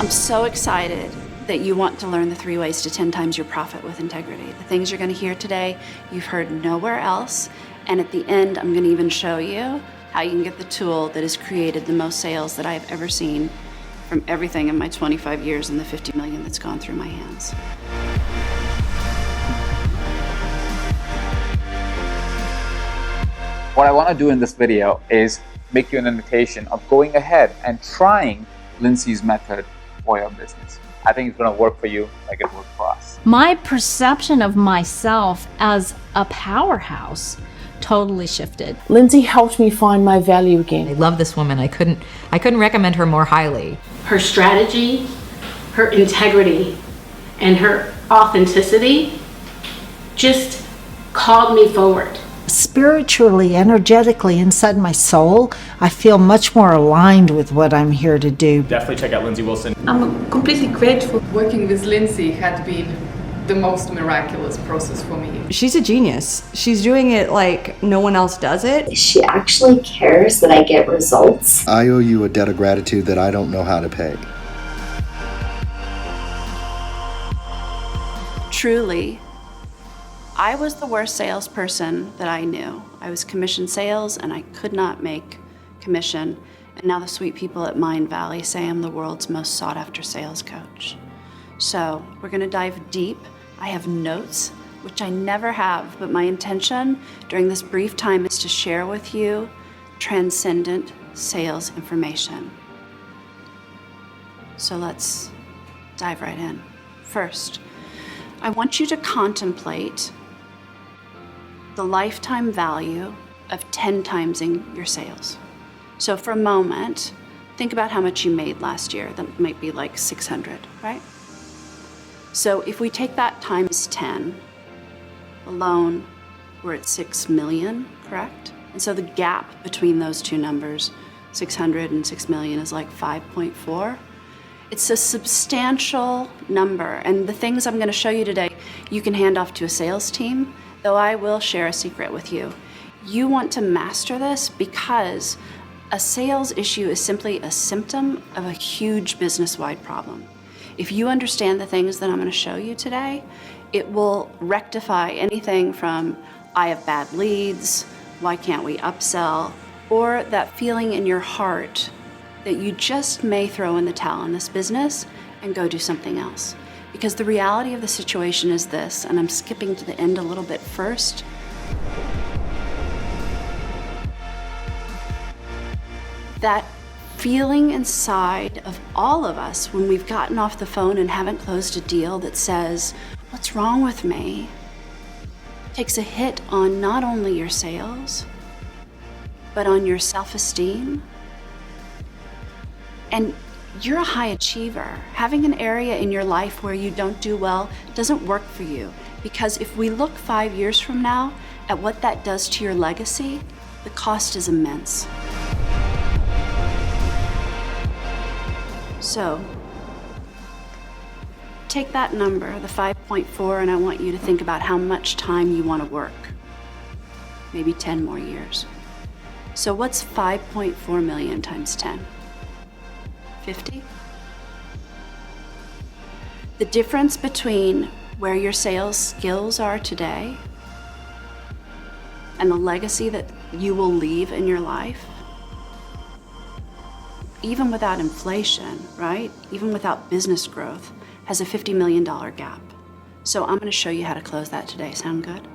I'm so excited that you want to learn the 3 ways to 10 times your profit with integrity. The things you're going to hear today, you've heard nowhere else. And at the end, I'm going to even show you how you can get the tool that has created the most sales that I've ever seen from everything in my 25 years and the 50 million that's gone through my hands. What I want to do in this video is make you an invitation of going ahead and trying Lindsay's method for your business. I think it's going to work for you like it worked for us. My perception of myself as a powerhouse totally shifted. Lindsay helped me find my value again. I love this woman. I couldn't recommend her more highly. Her strategy, her integrity, and her authenticity just called me forward. Spiritually, energetically, inside my soul, I feel much more aligned with what I'm here to do. Definitely check out Lindsay Wilson. I'm completely grateful. Working with Lindsay had been the most miraculous process for me. She's a genius. She's doing it like no one else does it. She actually cares that I get results. I owe you a debt of gratitude that I don't know how to pay. Truly, I was the worst salesperson that I knew. I was commission sales and I could not make commission. And now the sweet people at Mind Valley say I'm the world's most sought after sales coach. So we're gonna dive deep. I have notes, which I never have, but my intention during this brief time is to share with you transcendent sales information. So let's dive right in. First, I want you to contemplate the lifetime value of 10 timesing your sales. So for a moment, think about how much you made last year. That might be like 600, right? So if we take that times 10, alone, we're at 6 million, correct? And so the gap between those two numbers, 600 and 6 million, is like 5.4. It's a substantial number. And the things I'm gonna show you today, you can hand off to a sales team, though I will share a secret with you. You want to master this because a sales issue is simply a symptom of a huge business-wide problem. If you understand the things that I'm going to show you today, it will rectify anything from I have bad leads, why can't we upsell, or that feeling in your heart that you just may throw in the towel in this business and go do something else. Because the reality of the situation is this, and I'm skipping to the end a little bit first. That feeling inside of all of us when we've gotten off the phone and haven't closed a deal that says, what's wrong with me? Takes a hit on not only your sales, but on your self-esteem. And you're a high achiever. Having an area in your life where you don't do well doesn't work for you. Because if we look 5 years from now at what that does to your legacy, the cost is immense. So, take that number, the 5.4, and I want you to think about how much time you want to work. Maybe 10 more years. So what's 5.4 million times 10? 50? The difference between where your sales skills are today and the legacy that you will leave in your life, even without inflation, right? Even without business growth, has a $50 million gap. So I'm gonna show you how to close that today. Sound good?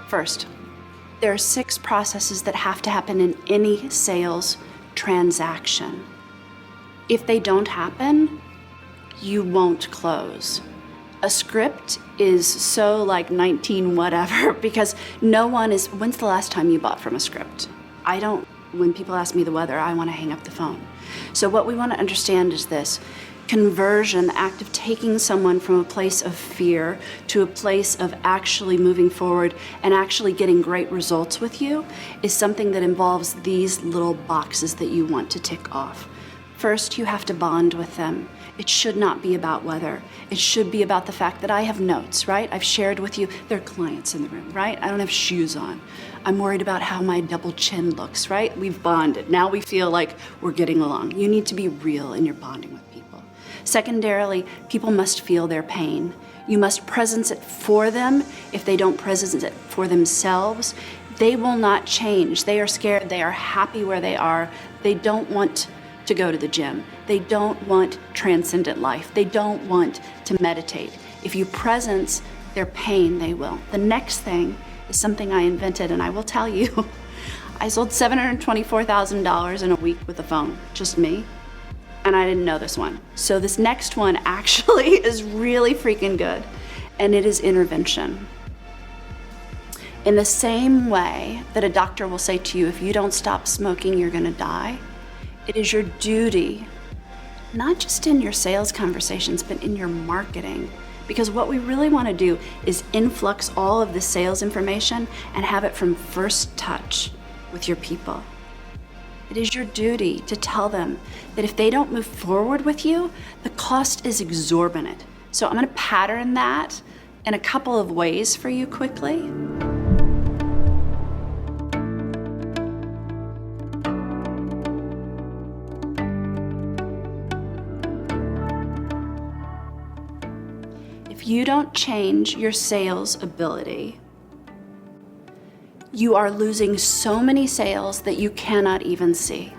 First, there are 6 processes that have to happen in any sales transaction. If they don't happen, you won't close. A script is so like 19 whatever because no one is, when's the last time you bought from a script? I don't, when people ask me the weather, I want to hang up the phone. So what we want to understand is this. Conversion, the act of taking someone from a place of fear to a place of actually moving forward and actually getting great results with you, is something that involves these little boxes that you want to tick off. first you have to bond with them. It should not be about weather. It should be about the fact that I have notes, right? I've shared with you, there are clients in the room, right? I don't have shoes on. I'm worried about how my double chin looks, right? We've bonded. Now we feel like we're getting along. You need to be real in your bonding with people. Secondarily, people must feel their pain. You must presence it for them. If they don't presence it for themselves, they will not change. They are scared. They are happy where they are. They don't want to go to the gym. They don't want transcendent life. They don't want to meditate. If you presence their pain, they will. The next thing is something I invented, and I will tell you, I sold $724,000 in a week with the phone, just me, and I didn't know this one. So this next one actually is really freaking good, and it is intervention. In the same way that a doctor will say to you, if you don't stop smoking, you're gonna die, it is your duty, not just in your sales conversations, but in your marketing. Because what we really want to do is influx all of the sales information and have it from first touch with your people. It is your duty to tell them that if they don't move forward with you, the cost is exorbitant. So I'm going to pattern that in a couple of ways for you quickly. If you don't change your sales ability, you are losing so many sales that you cannot even see.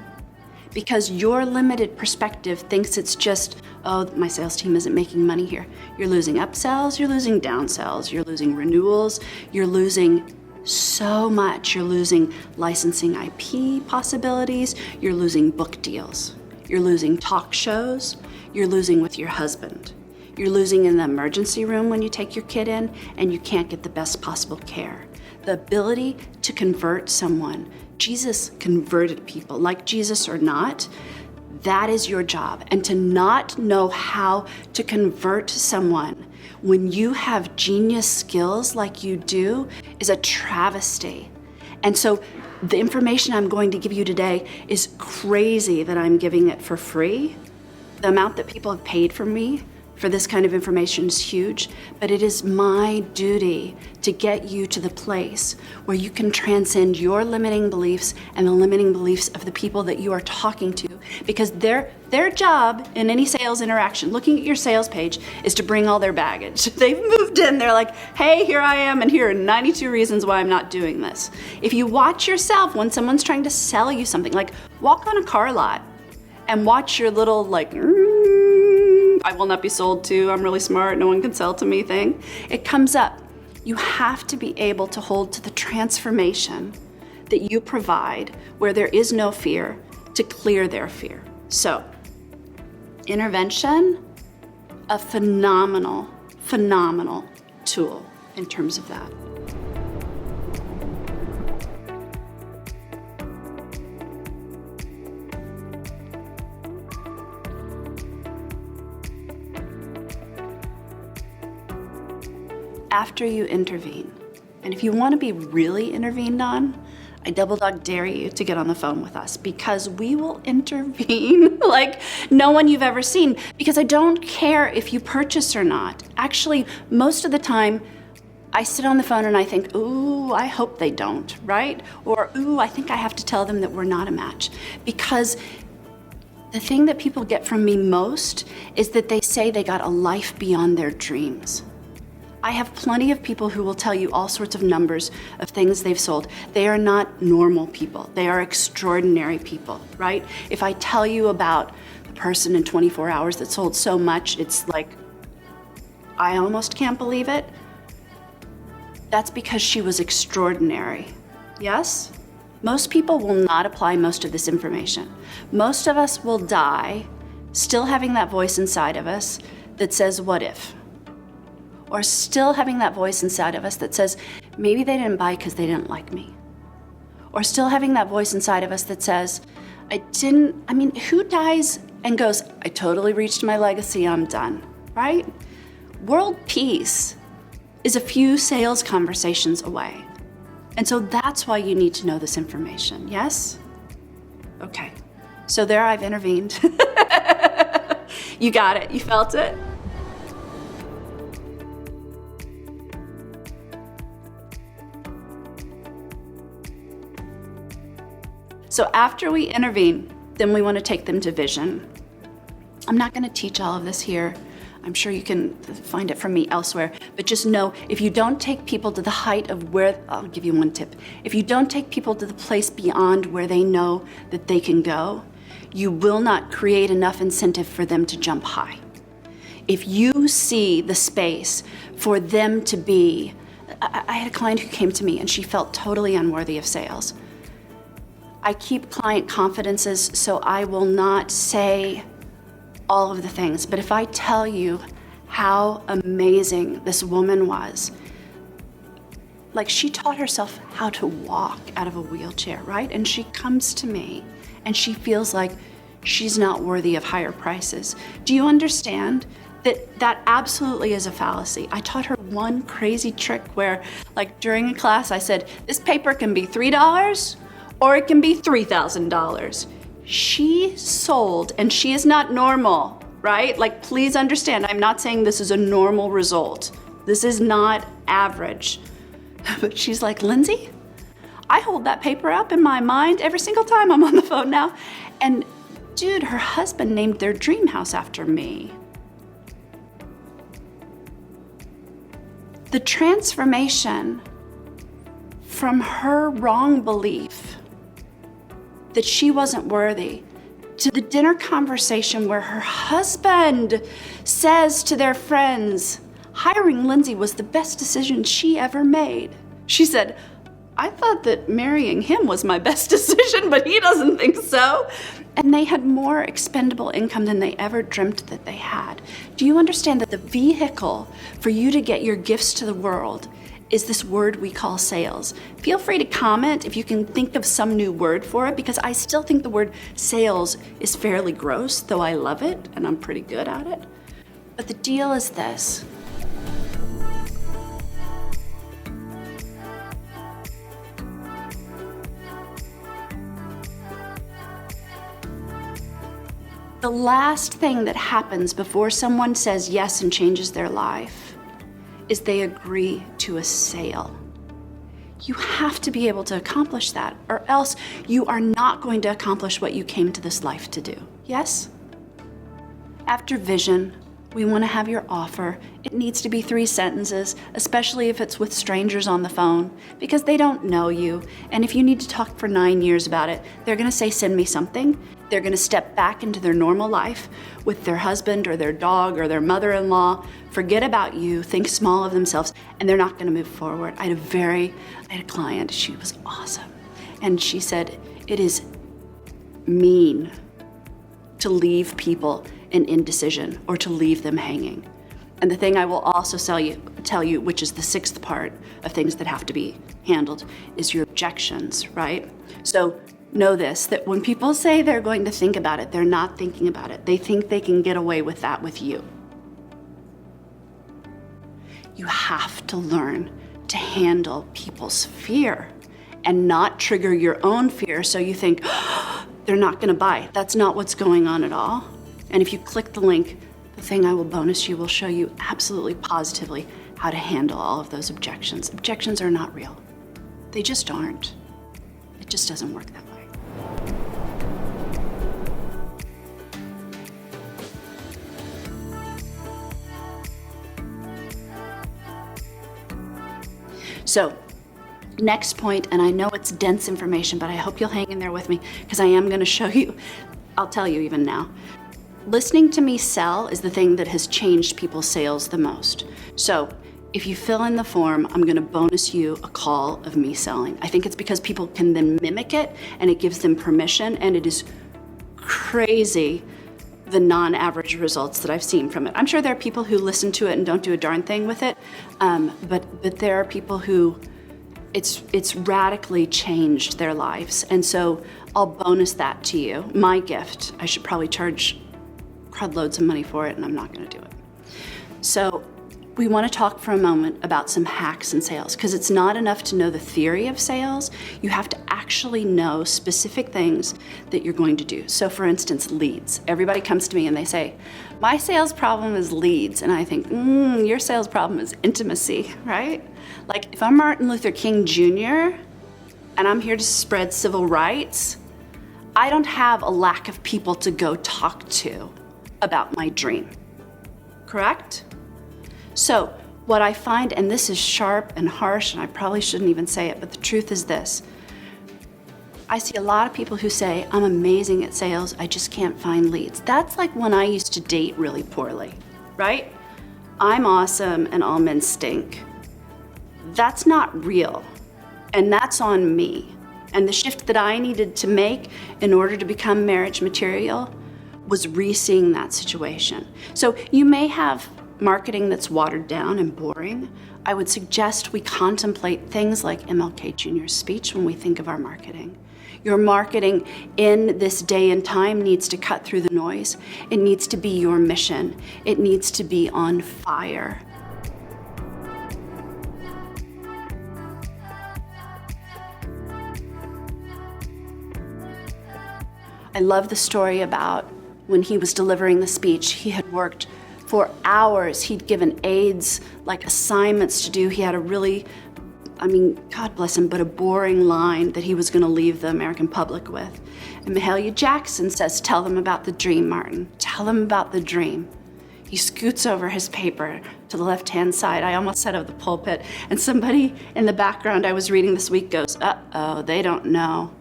Because your limited perspective thinks it's just, oh, my sales team isn't making money here. You're losing upsells, you're losing downsells, you're losing renewals, you're losing so much. You're losing licensing IP possibilities, you're losing book deals, you're losing talk shows, you're losing with your husband. You're losing in the emergency room when you take your kid in, and you can't get the best possible care. The ability to convert someone. Jesus converted people, like Jesus or not. That is your job. And to not know how to convert someone when you have genius skills like you do is a travesty. And so the information I'm going to give you today is crazy that I'm giving it for free. The amount that people have paid for me for this kind of information is huge, but it is my duty to get you to the place where you can transcend your limiting beliefs and the limiting beliefs of the people that you are talking to, because their job in any sales interaction, looking at your sales page, is to bring all their baggage. They've moved in, they're like, hey, here I am, and here are 92 reasons why I'm not doing this. If you watch yourself when someone's trying to sell you something, like walk on a car lot and watch your little like, I will not be sold to, I'm really smart, no one can sell to me thing. It comes up. You have to be able to hold to the transformation that you provide where there is no fear to clear their fear. So, intervention, a phenomenal tool in terms of that. After you intervene, and if you want to be really intervened on, I double dog dare you to get on the phone with us, because we will intervene like no one you've ever seen, because I don't care if you purchase or not. Actually, most of the time, I sit on the phone and I think, ooh, I hope they don't, right? Or, ooh, I think I have to tell them that we're not a match. Because the thing that people get from me most is that they say they got a life beyond their dreams. I have plenty of people who will tell you all sorts of numbers of things they've sold. They are not normal people. They are extraordinary people, right? If I tell you about the person in 24 hours that sold so much, it's like, I almost can't believe it. That's because she was extraordinary. Yes? Most people will not apply most of this information. Most of us will die still having that voice inside of us that says, what if? Or still having that voice inside of us that says, maybe they didn't buy because they didn't like me. Or still having that voice inside of us that says, who dies and goes, I totally reached my legacy, I'm done, right? World peace is a few sales conversations away. And so that's why you need to know this information, yes? Okay, so there I've intervened. You got it. You felt it? So after we intervene, then we want to take them to vision. I'm not going to teach all of this here. I'm sure you can find it from me elsewhere, but just know if you don't take people to the height of where, I'll give you one tip. If you don't take people to the place beyond where they know that they can go, you will not create enough incentive for them to jump high. If you see the space for them to be, I had a client who came to me and she felt totally unworthy of sales. I keep client confidences, so I will not say all of the things, but if I tell you how amazing this woman was, like she taught herself how to walk out of a wheelchair, right? And she comes to me and she feels like she's not worthy of higher prices. Do you understand that that absolutely is a fallacy? I taught her one crazy trick where, like during a class, I said, this paper can be $3 or it can be $3,000. She sold, and she is not normal, right? Like, please understand, I'm not saying this is a normal result. This is not average. But she's like, Lindsay, I hold that paper up in my mind every single time I'm on the phone now. And dude, her husband named their dream house after me. The transformation from her wrong belief that she wasn't worthy, to the dinner conversation where her husband says to their friends, hiring Lindsay was the best decision she ever made. She said, I thought that marrying him was my best decision, but he doesn't think so. And they had more expendable income than they ever dreamt that they had. Do you understand that the vehicle for you to get your gifts to the world is this word we call sales? Feel free to comment if you can think of some new word for it, because I still think the word sales is fairly gross, though I love it and I'm pretty good at it. But the deal is this. The last thing that happens before someone says yes and changes their life is they agree to a sale. You have to be able to accomplish that, or else you are not going to accomplish what you came to this life to do. Yes? After vision, we want to have your offer. It needs to be 3 sentences, especially if it's with strangers on the phone, because they don't know you. And if you need to talk for 9 years about it, they're going to say, send me something. They're going to step back into their normal life with their husband or their dog or their mother-in-law, forget about you, think small of themselves, and they're not going to move forward. I had a client, she was awesome. And she said, it is mean to leave people in indecision or to leave them hanging. And the thing I will also tell you, which is the 6th part of things that have to be handled, is your objections, right? So know this, that when people say they're going to think about it, they're not thinking about it. They think they can get away with that with you. You have to learn to handle people's fear and not trigger your own fear so you think, oh, they're not going to buy. That's not what's going on at all. And if you click the link, the thing I will bonus you will show you absolutely positively how to handle all of those objections. Objections are not real. They just aren't. It just doesn't work that way. So, next point, and I know it's dense information, but I hope you'll hang in there with me because I am going to show you, I'll tell you even now. Listening to me sell is the thing that has changed people's sales the most. So, if you fill in the form, I'm going to bonus you a call of me selling. I think it's because people can then mimic it and it gives them permission, and it is crazy the non-average results that I've seen from it. I'm sure there are people who listen to it and don't do a darn thing with it, but there are people who it's radically changed their lives. And so I'll bonus that to you. My gift. I should probably charge crud loads of money for it, and I'm not going to do it. So we want to talk for a moment about some hacks in sales, because it's not enough to know the theory of sales. You have to actually know specific things that you're going to do. So for instance, leads. Everybody comes to me and they say, my sales problem is leads. And I think, your sales problem is intimacy, right? Like if I'm Martin Luther King Jr. and I'm here to spread civil rights, I don't have a lack of people to go talk to about my dream, correct? So what I find, and this is sharp and harsh, and I probably shouldn't even say it, but the truth is this. I see a lot of people who say, I'm amazing at sales, I just can't find leads. That's like when I used to date really poorly, right? I'm awesome and all men stink. That's not real, and that's on me. And the shift that I needed to make in order to become marriage material was re-seeing that situation. So you may have marketing that's watered down and boring. I would suggest we contemplate things like MLK Jr.'s speech when we think of our marketing. Your marketing in this day and time needs to cut through the noise. It needs to be your mission. It needs to be on fire. I love the story about when he was delivering the speech. He had worked for hours. He'd given aides like assignments to do. He had a really, God bless him, but a boring line that he was going to leave the American public with. And Mahalia Jackson says, tell them about the dream, Martin. Tell them about the dream. He scoots over his paper to the left-hand side. I almost said of the pulpit. And somebody in the background I was reading this week goes, uh-oh, they don't know.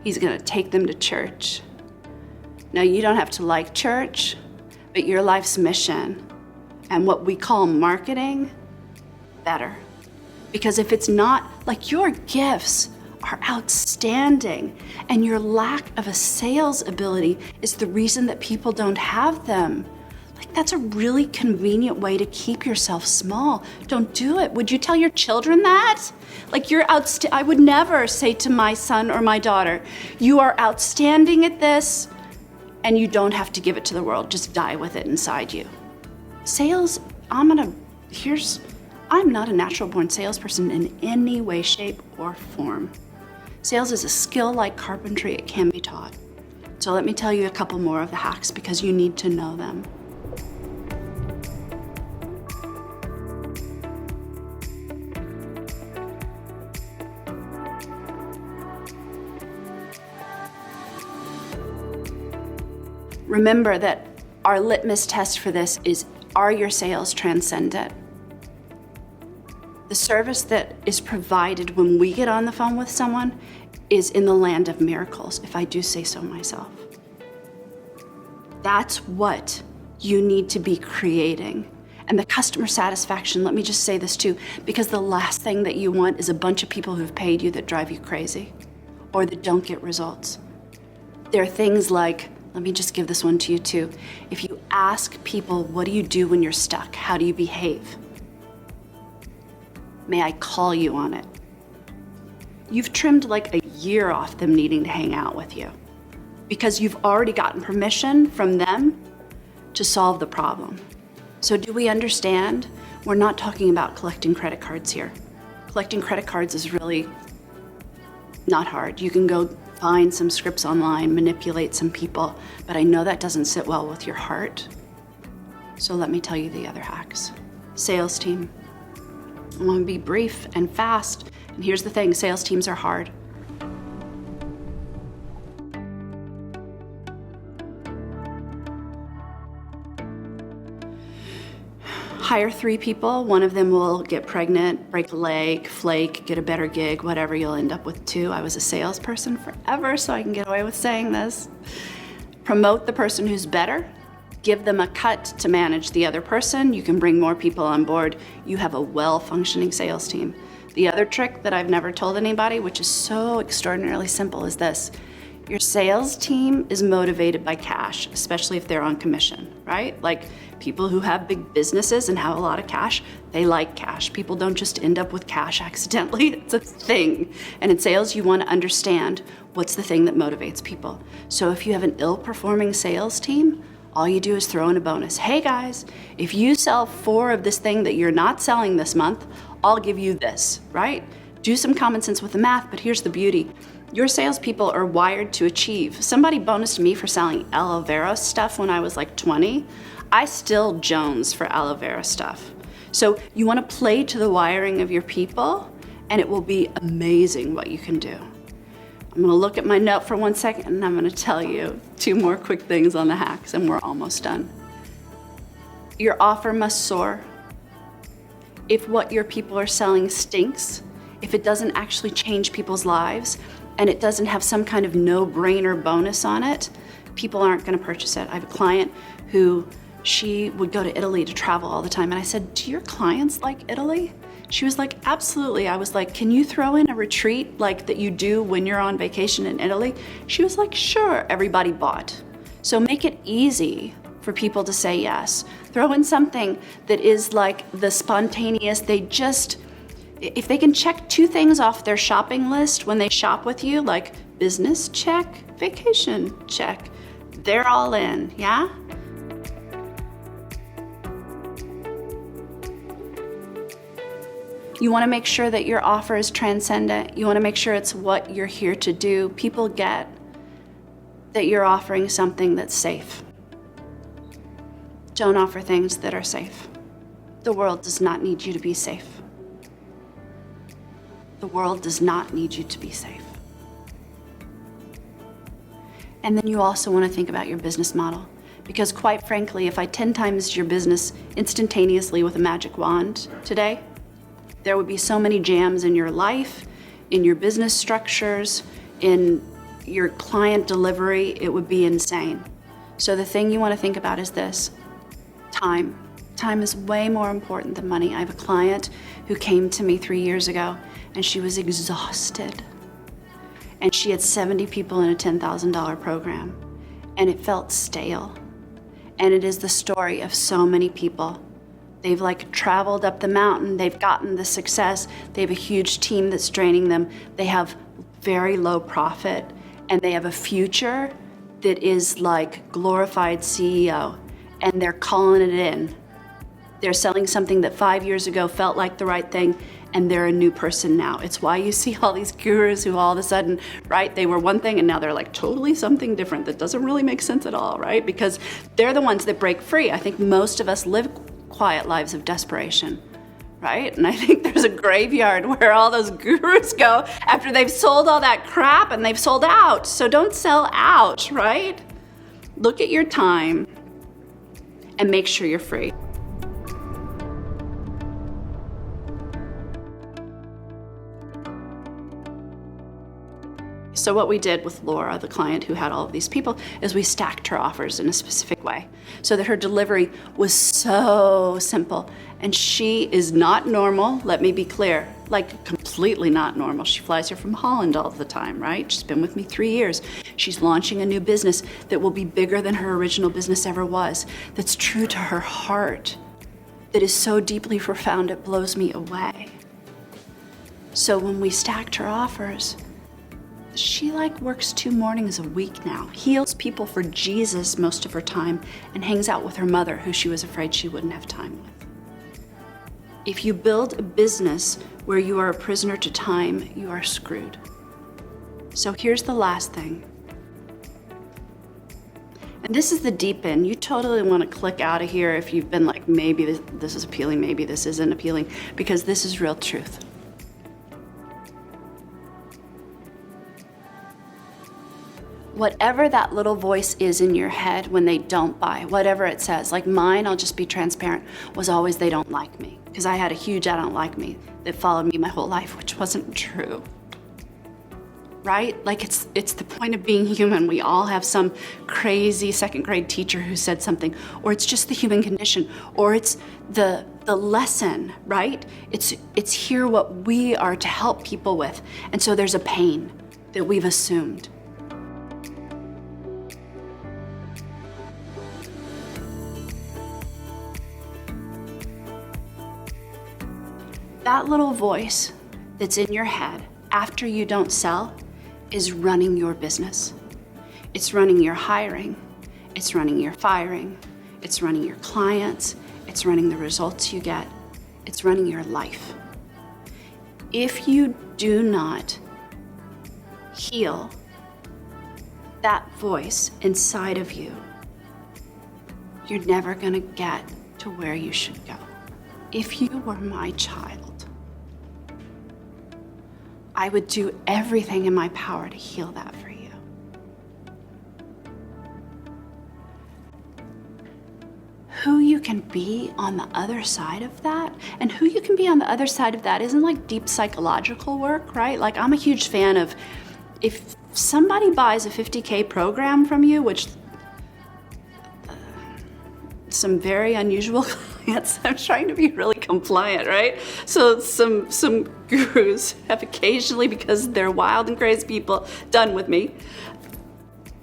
He's going to take them to church. Now, you don't have to like church, but your life's mission and what we call marketing, better. Because if it's not, like your gifts are outstanding and your lack of a sales ability is the reason that people don't have them. Like that's a really convenient way to keep yourself small. Don't do it. Would you tell your children that? Like I would never say to my son or my daughter, you are outstanding at this, and you don't have to give it to the world, just die with it inside you. Sales, I'm not a natural born salesperson in any way, shape, or form. Sales is a skill like carpentry, it can be taught. So let me tell you a couple more of the hacks because you need to know them. Remember that our litmus test for this is, are your sales transcendent? The service that is provided when we get on the phone with someone is in the land of miracles, if I do say so myself. That's what you need to be creating. And the customer satisfaction, let me just say this too, because the last thing that you want is a bunch of people who've paid you that drive you crazy or that don't get results. There are things like, let me just give this one to you too. If you ask people, what do you do when you're stuck? How do you behave? May I call you on it? You've trimmed like a year off them needing to hang out with you because you've already gotten permission from them to solve the problem. So do we understand? We're not talking about collecting credit cards here. Collecting credit cards is really not hard. You can go find some scripts online, manipulate some people, but I know that doesn't sit well with your heart. So let me tell you the other hacks. Sales team. I want to be brief and fast. And here's the thing, sales teams are hard. Hire 3 people, one of them will get pregnant, break a leg, flake, get a better gig, whatever, you'll end up with 2. I was a salesperson forever, so I can get away with saying this. Promote the person who's better, give them a cut to manage the other person. You can bring more people on board. You have a well-functioning sales team. The other trick that I've never told anybody, which is so extraordinarily simple, is this. Your sales team is motivated by cash, especially if they're on commission, right? Like people who have big businesses and have a lot of cash, they like cash. People don't just end up with cash accidentally. It's a thing. And in sales, you want to understand what's the thing that motivates people. So if you have an ill-performing sales team, All you do is throw in a bonus. Hey guys, if you sell 4 of this thing that you're not selling this month, I'll give you this, right? Do some common sense with the math, but here's the beauty. Your salespeople are wired to achieve. Somebody bonused me for selling aloe vera stuff when I was like 20. I still Jones for aloe vera stuff. So you want to play to the wiring of your people, and it will be amazing what you can do. I'm gonna look at my note for 1 second, and I'm gonna tell you 2 more quick things on the hacks, and we're almost done. Your offer must soar. If what your people are selling stinks, if it doesn't actually change people's lives, and it doesn't have some kind of no-brainer bonus on it, people aren't gonna purchase it. I have a client who, she would go to Italy to travel all the time, and I said, do your clients like Italy? She was like, absolutely. I was like, can you throw in a retreat like that you do when you're on vacation in Italy? She was like, sure. Everybody bought. So make it easy for people to say yes. Throw in something that is like the spontaneous, if they can check 2 things off their shopping list when they shop with you, like business check, vacation check, they're all in, yeah? You want to make sure that your offer is transcendent. You want to make sure it's what you're here to do. People get that you're offering something that's safe. Don't offer things that are safe. The world does not need you to be safe. The world does not need you to be safe. And then you also want to think about your business model. Because quite frankly, if I 10 times your business instantaneously with a magic wand today, there would be so many jams in your life, in your business structures, in your client delivery, it would be insane. So the thing you want to think about is this: time. Time is way more important than money. I have a client who came to me 3 years ago, and she was exhausted. And she had 70 people in a $10,000 program, and it felt stale. And it is the story of so many people. They've like traveled up the mountain, they've gotten the success, they have a huge team that's draining them, they have very low profit, and they have a future that is like glorified CEO, and they're calling it in. They're selling something that 5 years ago felt like the right thing, and they're a new person now. It's why you see all these gurus who all of a sudden, right, they were one thing and now they're like totally something different that doesn't really make sense at all, right? Because they're the ones that break free. I think most of us live quiet lives of desperation, right? And I think there's a graveyard where all those gurus go after they've sold all that crap and they've sold out. So don't sell out, right? Look at your time and make sure you're free. So what we did with Laura, the client who had all of these people, is we stacked her offers in a specific way so that her delivery was so simple. And she is not normal, let me be clear, like completely not normal. She flies here from Holland all the time, right? She's been with me 3 years. She's launching a new business that will be bigger than her original business ever was, that's true to her heart, that is so deeply profound it blows me away. So when we stacked her offers, she like works 2 mornings a week now, heals people for Jesus most of her time, and hangs out with her mother, who she was afraid she wouldn't have time with. If you build a business where you are a prisoner to time, you are screwed. So here's the last thing. And this is the deep end. You totally want to click out of here if you've been like, maybe this is appealing, maybe this isn't appealing, because this is real truth. Whatever that little voice is in your head when they don't buy, whatever it says, like mine, I'll just be transparent, was always they don't like me. Because I had a huge I don't like me that followed me my whole life, which wasn't true. Right? Like it's the point of being human. We all have some crazy 2nd grade teacher who said something, or it's just the human condition, or it's the lesson, right? It's here what we are to help people with. And so there's a pain that we've assumed. That little voice that's in your head after you don't sell is running your business. It's running your hiring. It's running your firing. It's running your clients. It's running the results you get. It's running your life. If you do not heal that voice inside of you, you're never going to get to where you should go. If you were my child, I would do everything in my power to heal that for you. Who you can be on the other side of that, and who you can be on the other side of that isn't like deep psychological work, right? Like, I'm a huge fan of, if somebody buys a 50K program from you, which some very unusual clients, I'm trying to be really compliant, right? So some gurus have occasionally, because they're wild and crazy people, done with me.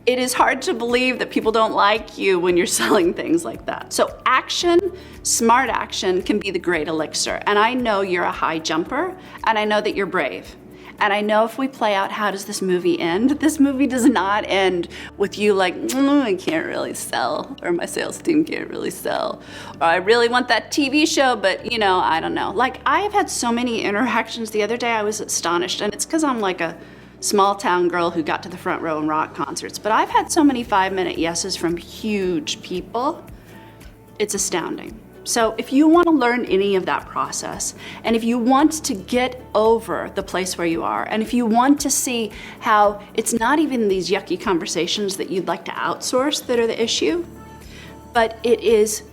It is hard to believe that people don't like you when you're selling things like that. So action, smart action, can be the great elixir. And I know you're a high jumper, and I know that you're brave. And I know if we play out how does this movie end, this movie does not end with you like, I can't really sell, or my sales team can't really sell, or I really want that TV show, but I don't know. Like, I have had so many interactions. The other day I was astonished, and it's because I'm like a small town girl who got to the front row in rock concerts, but I've had so many 5-minute yeses from huge people. It's astounding. So if you want to learn any of that process, and if you want to get over the place where you are, and if you want to see how it's not even these yucky conversations that you'd like to outsource that are the issue, but it is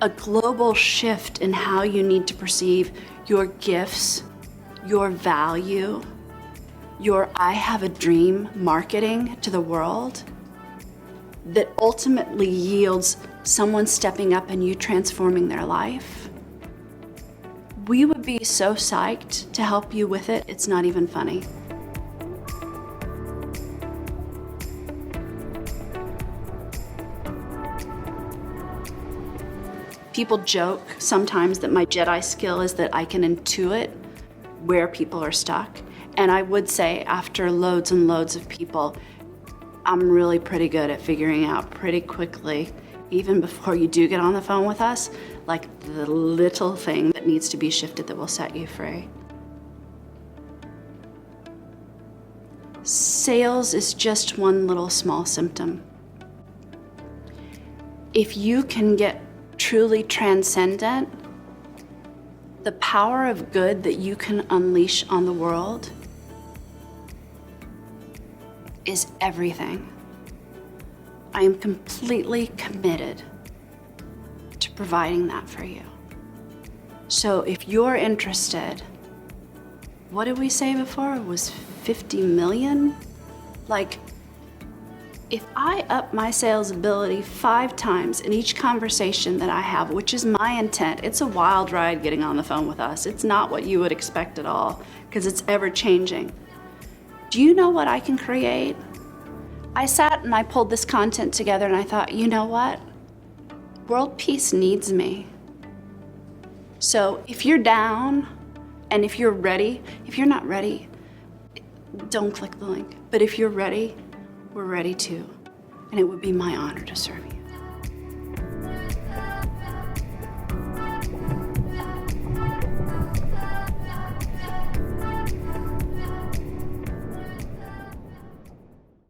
a global shift in how you need to perceive your gifts, your value, your I have a dream marketing to the world that ultimately yields someone stepping up and you transforming their life, we would be so psyched to help you with it, it's not even funny. People joke sometimes that my Jedi skill is that I can intuit where people are stuck. And I would say, after loads and loads of people, I'm really pretty good at figuring out pretty quickly, even before you do get on the phone with us, like the little thing that needs to be shifted that will set you free. Sales is just one little small symptom. If you can get truly transcendent, the power of good that you can unleash on the world is everything. I am completely committed to providing that for you. So if you're interested, what did we say before? It was 50 million? Like, if I up my sales ability 5 times in each conversation that I have, which is my intent, it's a wild ride getting on the phone with us. It's not what you would expect at all, because it's ever changing. Do you know what I can create? I sat and I pulled this content together and I thought, you know what? World peace needs me. So if you're down and if you're ready, if you're not ready, don't click the link. But if you're ready, we're ready too. And it would be my honor to serve you.